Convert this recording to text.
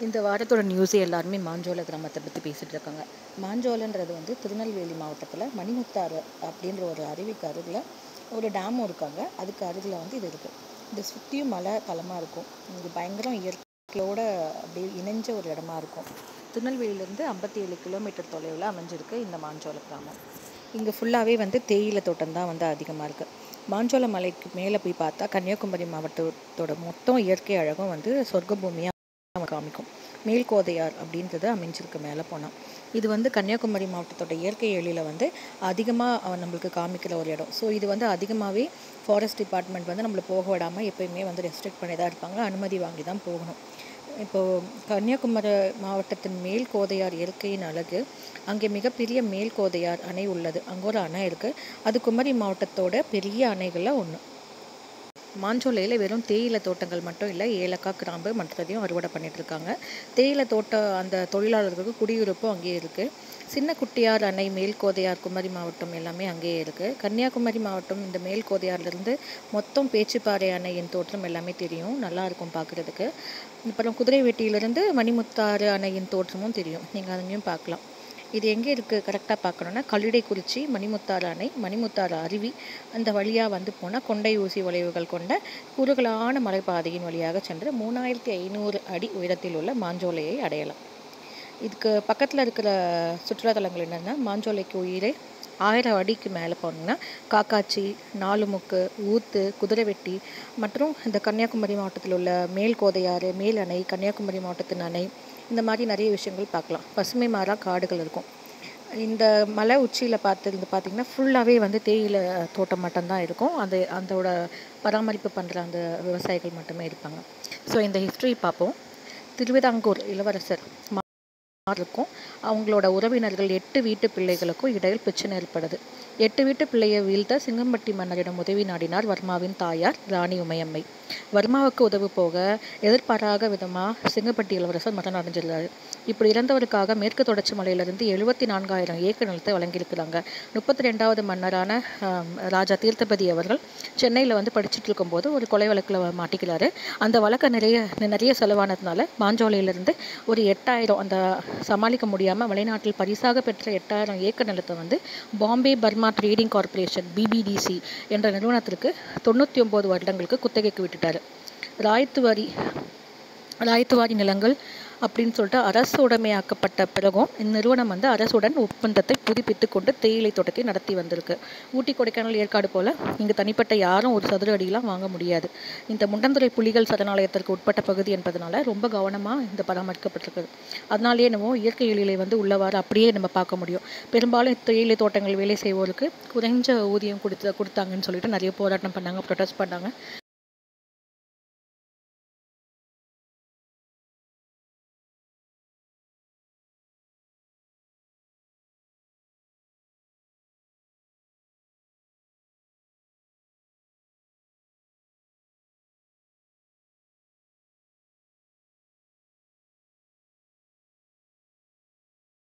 இந்த வாரத்தோட நியூஸே எல்லாருமே மாஞ்சோலை கிராமத்தை பற்றி பேசிகிட்டு இருக்காங்க. மாஞ்சோலைன்றது திருநெல்வேலி மாவட்டத்தில் மணிமுத்தாறு அப்படின்ற ஒரு அருவிக்கு அருகில் ஒரு டேமும் இருக்காங்க. அதுக்கு அருகில் இது இருக்குது. இது சுற்றியும் மலை தளமாக இருக்கும். இது பயங்கரம் இயற்கையோட அப்படியே இணைஞ்ச ஒரு இடமா இருக்கும். திருநெல்வேலியிலேருந்து 57 கிலோமீட்டர் தொலைவில் அமைஞ்சிருக்கு இந்த மாஞ்சோலை கிராமம். இங்கே ஃபுல்லாகவே தேயிலை தோட்டம் தான் அதிகமாக இருக்குது. மாஞ்சோலை மலைக்கு மேலே போய் பார்த்தா கன்னியாகுமரி மாவட்டத்தோட மொத்தம் இயற்கை அழகும் சொர்க்க பூமியாக காமிக்கும். மேல்கோதையார் அப்படின்றது அமைஞ்சிருக்கு மேலே போனால். இது கன்னியாகுமரி மாவட்டத்தோட இயற்கை எழில அதிகமாக நம்மளுக்கு காமிக்கிற ஒரு இடம். ஸோ இது அதிகமாகவே ஃபாரஸ்ட் டிபார்ட்மெண்ட் நம்மளை போக விடாமல் எப்போயுமே ரெஸ்ட்ரிக்ட் பண்ணி தான் இருப்பாங்க. அனுமதி வாங்கி தான் போகணும். இப்போது கன்னியாகுமரி மாவட்டத்தின் மேல்கோதையார் இயற்கையின் அழகு. அங்கே மிகப்பெரிய மேல்கோதையார் அணை உள்ளது. அங்கே ஒரு அணை இருக்குது. அது குமரி மாவட்டத்தோட பெரிய அணைகளில் ஒன்று. மாஞ்சோலையில் வெறும் தேயிலை தோட்டங்கள் மட்டும் இல்லை, ஏலக்காய், கிராம்பு மற்றதையும் அறுவடை பண்ணிகிட்ருக்காங்க. தேயிலை தோட்டம் அந்த தொழிலாளர்களுக்கு குடியிருப்பும் அங்கேயே இருக்குது. சின்ன குட்டியார் அணை, மேல்கோதையார், குமரி மாவட்டம் எல்லாமே அங்கேயே இருக்குது. கன்னியாகுமரி மாவட்டம் இந்த மேல்கோதையார்லேருந்து மொத்தம் பேச்சுப்பாறை அணையின் தோற்றம் எல்லாமே தெரியும். நல்லாயிருக்கும் பார்க்குறதுக்கு. அப்புறம் குதிரைவெட்டியிலிருந்து மணிமுத்தாறு அணையின் தோற்றமும் தெரியும். நீங்கள் அதையும் பார்க்கலாம். இது எங்கே இருக்குது கரெக்டாக பார்க்கணுன்னா, கல்லிடைக்குறிச்சி, மணிமுத்தாறு அணை, மணிமுத்தாறு அருவி, அந்த வழியாக போனால் கொண்டை ஊசி வளைவுகள் கொண்ட குறுகலான மலைப்பாதையின் வழியாக சென்று 3500 அடி உயரத்தில் உள்ள மாஞ்சோலையை அடையலாம். இதுக்கு பக்கத்தில் இருக்கிற சுற்றுலாத்தலங்கள் என்னென்னா, மாஞ்சோலைக்கு உயிரே 1000 அடிக்கு மேலே போனீங்கன்னா காக்காச்சி, நாலுமுக்கு, ஊத்து, குதிரைவெட்டி மற்றும் இந்த கன்னியாகுமரி மாவட்டத்தில் உள்ள மேல்கோதையாறு, மேல் அணை, கன்னியாகுமரி மாவட்டத்தின் அணை, இந்த மாதிரி நிறைய விஷயங்கள் பார்க்கலாம். பசுமை மாறா காடுகள் இருக்கும். இந்த மலை உச்சியில் பார்த்தீங்கன்னா ஃபுல்லாகவே தேயிலை தோட்டம் மட்டும்தான் இருக்கும். அதோட பராமரிப்பு பண்ணுற அந்த விவசாயிகள் மட்டுமே இருப்பாங்க. ஸோ இந்த ஹிஸ்ட்ரி பார்ப்போம். திருவிதாங்கூர் இளவரசர் இருக்கும். அவங்களோட உறவினர்கள் 8 வீட்டு பிள்ளைகளுக்கும் இடையில் பிரச்சனை ஏற்படுது. 8 வீட்டு பிள்ளையை வீழ்த்த சிங்கம்பட்டி மன்னரிடம் உதவி நாடினார் வர்மாவின் தாயார் ராணி உமையம்மை. வர்மாவுக்கு உதவு போக எதிர்பாராத விதமாக சிங்கம்பட்டி இளவரசர் மரணம் அடைஞ்சிருந்தார். இப்படி இறந்தவருக்காக மேற்கு தொடர்ச்சி மலையிலிருந்து 74,000 ஏக்கர் நிலத்தை வழங்கியிருக்கிறாங்க. 32வது மன்னரான ராஜா தீர்த்தபதி அவர்கள் சென்னையில் படிச்சுட்டு இருக்கும்போது ஒரு கொலை வழக்கில் மாட்டிக்கிறாரு. அந்த வழக்கை நிறைய செலவானதுனால மாஞ்சோலையிலிருந்து ஒரு 8000 அந்த சமாளிக்க முடியாமல் வெளிநாட்டில் பரிசாக பெற்ற 8000 ஏக்கர் நிலத்தை Bombay Burma trading corporation BBDC என்ற நிறுவனத்திற்கு 99 வருடங்களுக்கு குத்தகைக்கு விட்டுட்டார். ராயத்துவாரி நிலங்கள் அப்படின்னு சொல்லிட்டு அரசு உடைமையாக்கப்பட்ட பிறகும் இந்நிறுவனம் அரசுடன் ஒப்பந்தத்தை புதுப்பித்து கொண்டு தேயிலை தோட்டத்தை நடத்தி வந்திருக்கு. ஊட்டி, கொடைக்கானல், ஏற்காடு போல இங்கு தனிப்பட்ட யாரும் ஒரு சதுர அடியெல்லாம் வாங்க முடியாது. இந்த முண்டந்துறை புலிகள் சரணாலயத்திற்கு உட்பட்ட பகுதி என்பதனால ரொம்ப கவனமாக இந்த பராமரிக்கப்பட்டிருக்கு. அதனாலேயே என்னவோ இயற்கை எழிலை உள்ளவாறு அப்படியே நம்ம பார்க்க முடியும். பெரும்பாலும் தேயிலை தோட்டங்கள் வேலை செய்வோருக்கு குறைஞ்ச ஊதியம் கொடுத்தாங்கன்னு சொல்லிட்டு நிறைய போராட்டம் பண்ணாங்க, ப்ரொடெஸ்ட் பண்ணாங்க.